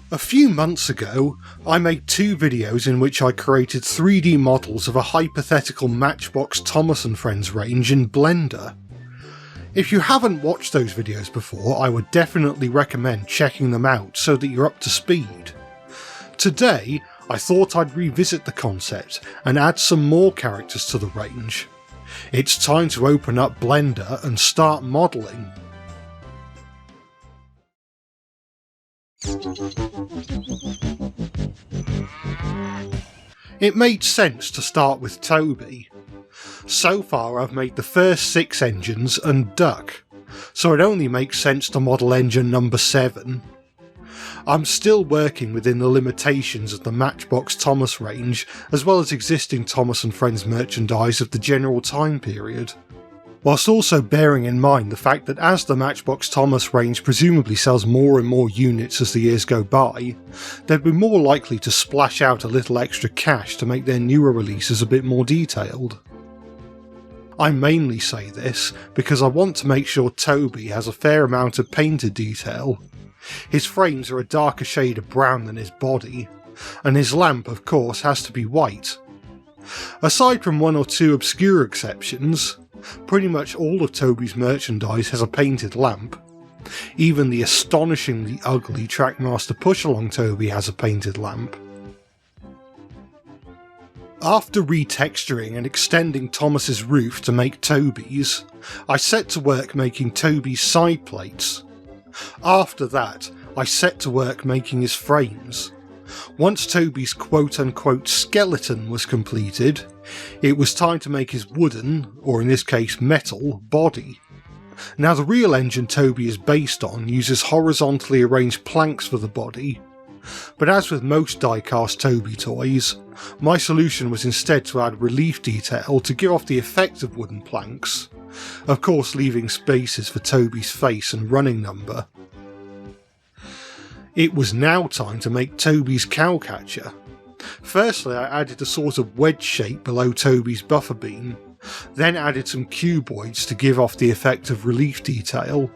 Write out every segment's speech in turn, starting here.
A few months ago, I made 2 videos in which I created 3D models of a hypothetical Matchbox Thomas and Friends range in Blender. If you haven't watched those videos before, I would definitely recommend checking them out so that you're up to speed. Today, I thought I'd revisit the concept and add some more characters to the range. It's time to open up Blender and start modelling. It made sense to start with Toby. So far I've made the first 6 engines and Duck, so it only makes sense to model engine number 7. I'm still working within the limitations of the Matchbox Thomas range, as well as existing Thomas and Friends merchandise of the general time period, whilst also bearing in mind the fact that as the Matchbox Thomas range presumably sells more and more units as the years go by, they'd be more likely to splash out a little extra cash to make their newer releases a bit more detailed. I mainly say this because I want to make sure Toby has a fair amount of painted detail. His frames are a darker shade of brown than his body, and his lamp of course has to be white. Aside from 1 or 2 obscure exceptions, pretty much all of Toby's merchandise has a painted lamp. Even the astonishingly ugly Trackmaster Push-Along Toby has a painted lamp. After retexturing and extending Thomas's roof to make Toby's, I set to work making Toby's side plates. After that, I set to work making his frames. Once Toby's quote-unquote skeleton was completed, it was time to make his wooden, or in this case metal, body. Now the real engine Toby is based on uses horizontally arranged planks for the body, but as with most die-cast Toby toys, my solution was instead to add relief detail to give off the effect of wooden planks, of course leaving spaces for Toby's face and running number. It was now time to make Toby's cowcatcher. Firstly, I added a sort of wedge shape below Toby's buffer beam, then added some cuboids to give off the effect of relief detail.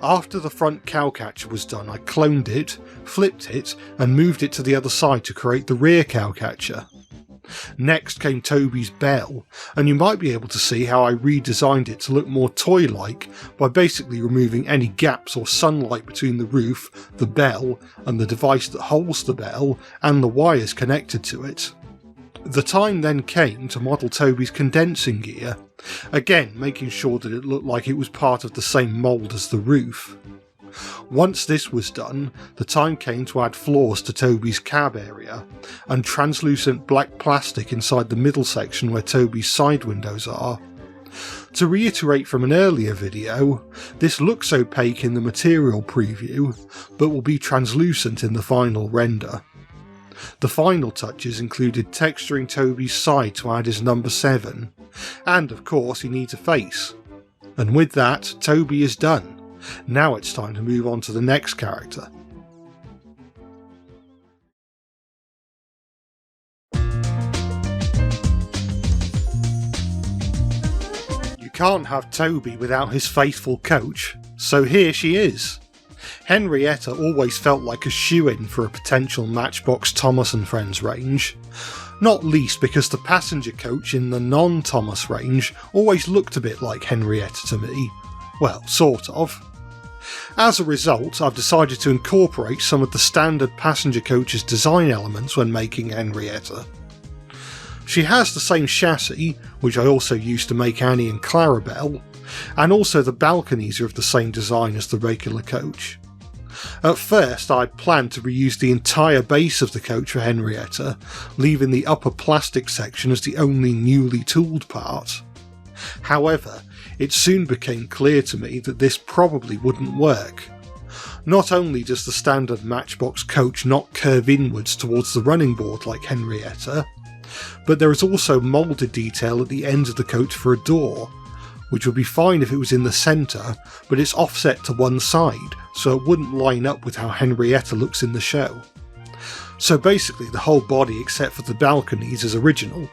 After the front cowcatcher was done, I cloned it, flipped it, and moved it to the other side to create the rear cowcatcher. Next came Toby's bell, and you might be able to see how I redesigned it to look more toy-like by basically removing any gaps or sunlight between the roof, the bell, and the device that holds the bell, and the wires connected to it. The time then came to model Toby's condensing gear, again making sure that it looked like it was part of the same mould as the roof. Once this was done, the time came to add floors to Toby's cab area, and translucent black plastic inside the middle section where Toby's side windows are. To reiterate from an earlier video, this looks opaque in the material preview, but will be translucent in the final render. The final touches included texturing Toby's side to add his number 7, and of course he needs a face. And with that, Toby is done. Now it's time to move on to the next character. You can't have Toby without his faithful coach, so here she is. Henrietta always felt like a shoo-in for a potential Matchbox Thomas and Friends range, not least because the passenger coach in the non-Thomas range always looked a bit like Henrietta to me. Well, sort of. As a result, I've decided to incorporate some of the standard passenger coach's design elements when making Henrietta. She has the same chassis, which I also used to make Annie and Clarabelle, and also the balconies are of the same design as the regular coach. At first I'd planned to reuse the entire base of the coach for Henrietta, leaving the upper plastic section as the only newly tooled part. However, it soon became clear to me that this probably wouldn't work. Not only does the standard Matchbox coach not curve inwards towards the running board like Henrietta, but there is also moulded detail at the ends of the coach for a door, which would be fine if it was in the centre, but it's offset to one side, so it wouldn't line up with how Henrietta looks in the show. So basically the whole body except for the balconies is original.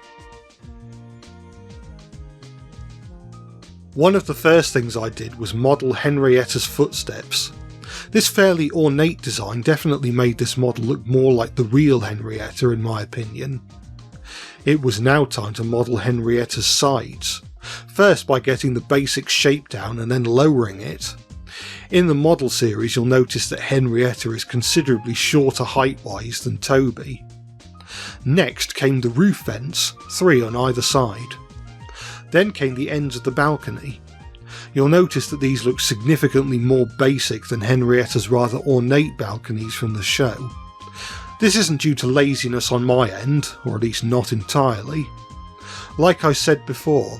One of the first things I did was model Henrietta's footsteps. This fairly ornate design definitely made this model look more like the real Henrietta in my opinion. It was now time to model Henrietta's sides, first by getting the basic shape down and then lowering it. In the model series you'll notice that Henrietta is considerably shorter height-wise than Toby. Next came the roof vents, 3 on either side. Then came the ends of the balcony. You'll notice that these look significantly more basic than Henrietta's rather ornate balconies from the show. This isn't due to laziness on my end, or at least not entirely. Like I said before,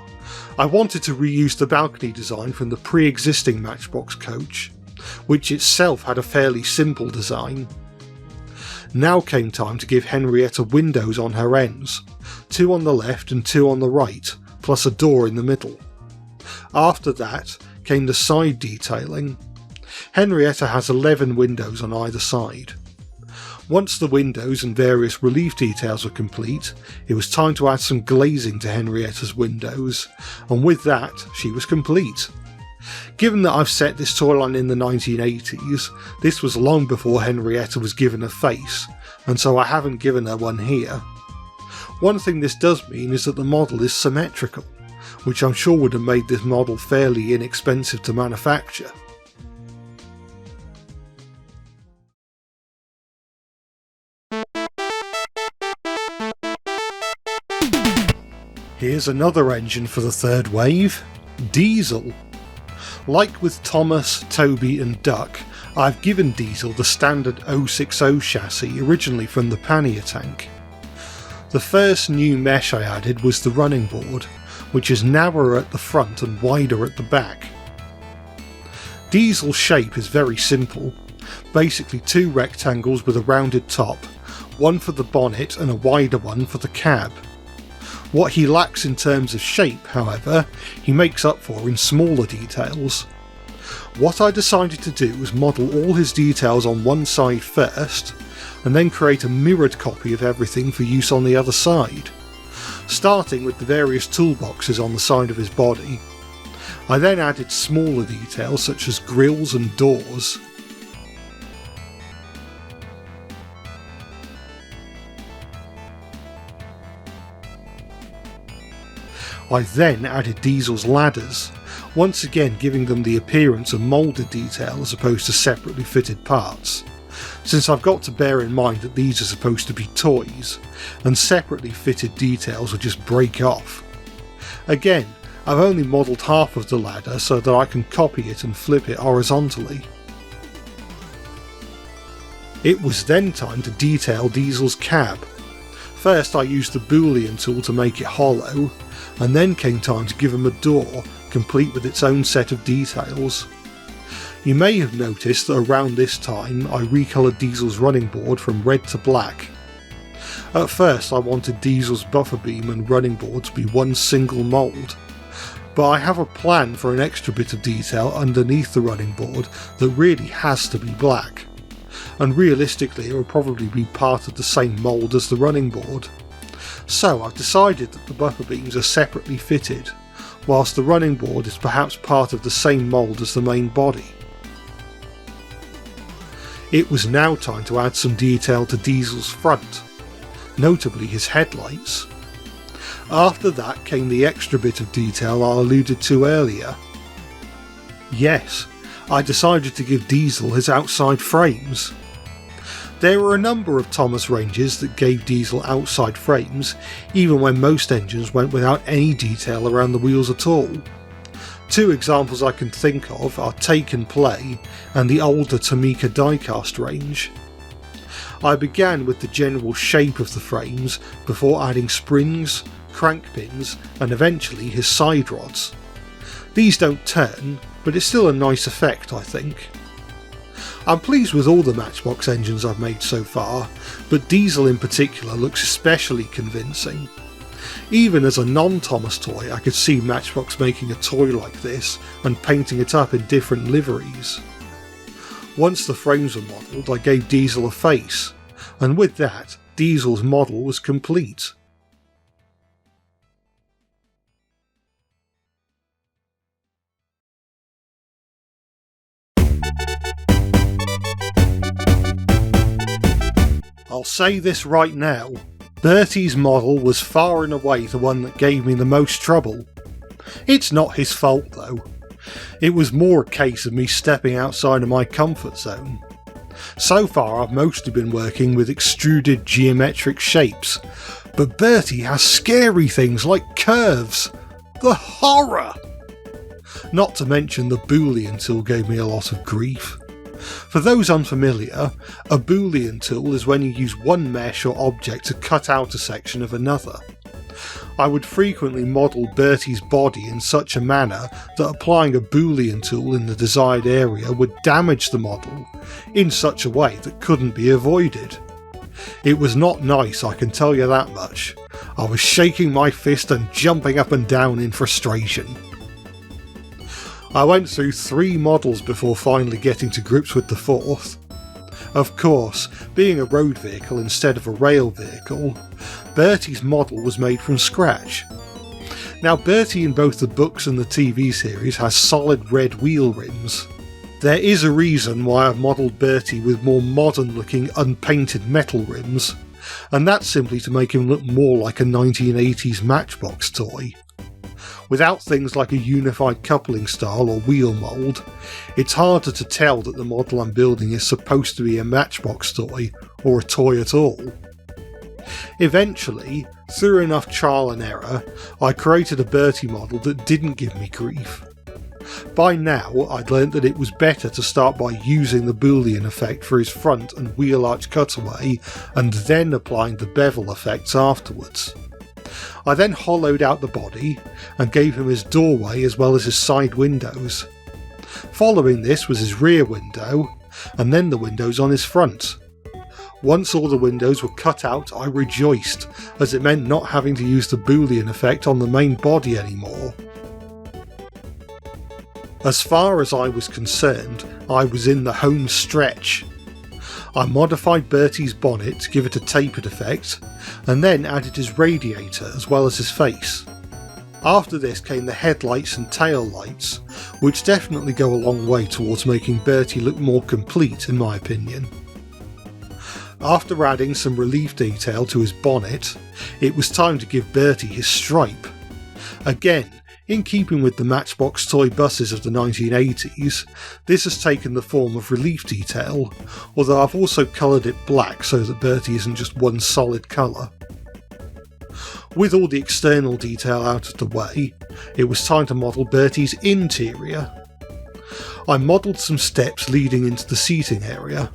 I wanted to reuse the balcony design from the pre-existing Matchbox coach, which itself had a fairly simple design. Now came time to give Henrietta windows on her ends, 2 on the left and 2 on the right, plus a door in the middle. After that came the side detailing. Henrietta has 11 windows on either side. Once the windows and various relief details were complete, it was time to add some glazing to Henrietta's windows, and with that she was complete. Given that I've set this toyline in the 1980s, this was long before Henrietta was given a face, and so I haven't given her one here. One thing this does mean is that the model is symmetrical, which I'm sure would have made this model fairly inexpensive to manufacture. Here's another engine for the third wave, Diesel. Like with Thomas, Toby and Duck, I've given Diesel the standard 060 chassis originally from the pannier tank. The first new mesh I added was the running board, which is narrower at the front and wider at the back. Diesel's shape is very simple, basically 2 rectangles with a rounded top, one for the bonnet and a wider one for the cab. What he lacks in terms of shape, however, he makes up for in smaller details. What I decided to do was model all his details on one side first, and then create a mirrored copy of everything for use on the other side, starting with the various toolboxes on the side of his body. I then added smaller details such as grills and doors. I then added Diesel's ladders, once again giving them the appearance of moulded detail as opposed to separately fitted parts, since I've got to bear in mind that these are supposed to be toys, and separately fitted details will just break off. Again, I've only modelled half of the ladder so that I can copy it and flip it horizontally. It was then time to detail Diesel's cab. First I used the Boolean tool to make it hollow, and then came time to give him a door, complete with its own set of details. You may have noticed that around this time I recoloured Diesel's running board from red to black. At first I wanted Diesel's buffer beam and running board to be one single mould, but I have a plan for an extra bit of detail underneath the running board that really has to be black, and realistically it will probably be part of the same mould as the running board. So I've decided that the buffer beams are separately fitted, whilst the running board is perhaps part of the same mould as the main body. It was now time to add some detail to Diesel's front, notably his headlights. After that came the extra bit of detail I alluded to earlier. Yes, I decided to give Diesel his outside frames. There were a number of Thomas ranges that gave Diesel outside frames, even when most engines went without any detail around the wheels at all. 2 examples I can think of are Take and Play and the older Tomica diecast range. I began with the general shape of the frames before adding springs, crank pins and eventually his side rods. These don't turn, but it's still a nice effect I think. I'm pleased with all the Matchbox engines I've made so far, but Diesel in particular looks especially convincing. Even as a non-Thomas toy I could see Matchbox making a toy like this and painting it up in different liveries. Once the frames were modelled I gave Diesel a face, and with that Diesel's model was complete. I'll say this right now, Bertie's model was far and away the one that gave me the most trouble. It's not his fault though. It was more a case of me stepping outside of my comfort zone. So far I've mostly been working with extruded geometric shapes, but Bertie has scary things like curves. The horror! Not to mention the Boolean tool gave me a lot of grief. For those unfamiliar, a Boolean tool is when you use one mesh or object to cut out a section of another. I would frequently model Bertie's body in such a manner that applying a Boolean tool in the desired area would damage the model in such a way that couldn't be avoided. It was not nice, I can tell you that much. I was shaking my fist and jumping up and down in frustration. I went through 3 models before finally getting to grips with the 4th. Of course, being a road vehicle instead of a rail vehicle, Bertie's model was made from scratch. Now Bertie in both the books and the TV series has solid red wheel rims. There is a reason why I've modelled Bertie with more modern looking unpainted metal rims, and that's simply to make him look more like a 1980s Matchbox toy. Without things like a unified coupling style or wheel mould, it's harder to tell that the model I'm building is supposed to be a Matchbox toy or a toy at all. Eventually, through enough trial and error, I created a Bertie model that didn't give me grief. By now, I'd learnt that it was better to start by using the Boolean effect for his front and wheel arch cutaway and then applying the bevel effects afterwards. I then hollowed out the body and gave him his doorway as well as his side windows. Following this was his rear window, and then the windows on his front. Once all the windows were cut out, I rejoiced, as it meant not having to use the Boolean effect on the main body anymore. As far as I was concerned, I was in the home stretch. I modified Bertie's bonnet to give it a tapered effect, and then added his radiator as well as his face. After this came the headlights and tail lights, which definitely go a long way towards making Bertie look more complete in my opinion. After adding some relief detail to his bonnet, it was time to give Bertie his stripe. Again, in keeping with the Matchbox toy buses of the 1980s, this has taken the form of relief detail, although I've also coloured it black so that Bertie isn't just one solid colour. With all the external detail out of the way, it was time to model Bertie's interior. I modelled some steps leading into the seating area,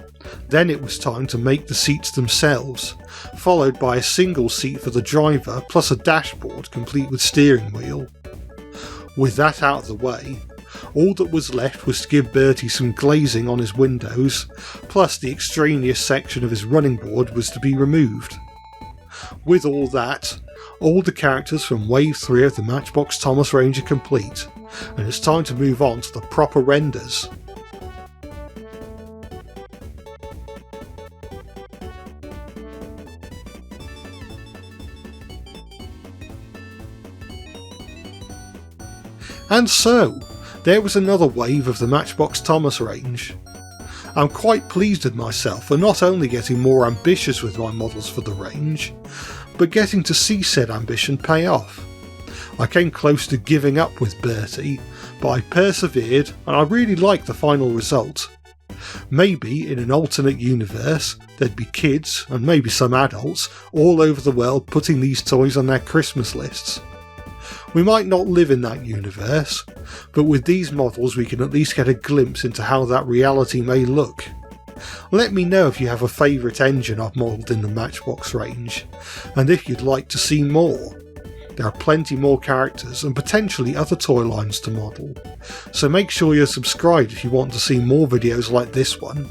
then it was time to make the seats themselves, followed by a single seat for the driver plus a dashboard complete with steering wheel. With that out of the way, all that was left was to give Bertie some glazing on his windows, plus the extraneous section of his running board was to be removed. With all that, all the characters from Wave 3 of the Matchbox Thomas range are complete, and it's time to move on to the proper renders. And so, there was another wave of the Matchbox Thomas range. I'm quite pleased with myself for not only getting more ambitious with my models for the range, but getting to see said ambition pay off. I came close to giving up with Bertie, but I persevered and I really liked the final result. Maybe in an alternate universe, there'd be kids, and maybe some adults, all over the world putting these toys on their Christmas lists. We might not live in that universe, but with these models we can at least get a glimpse into how that reality may look. Let me know if you have a favourite engine I've modelled in the Matchbox range, and if you'd like to see more. There are plenty more characters and potentially other toy lines to model, so make sure you're subscribed if you want to see more videos like this one.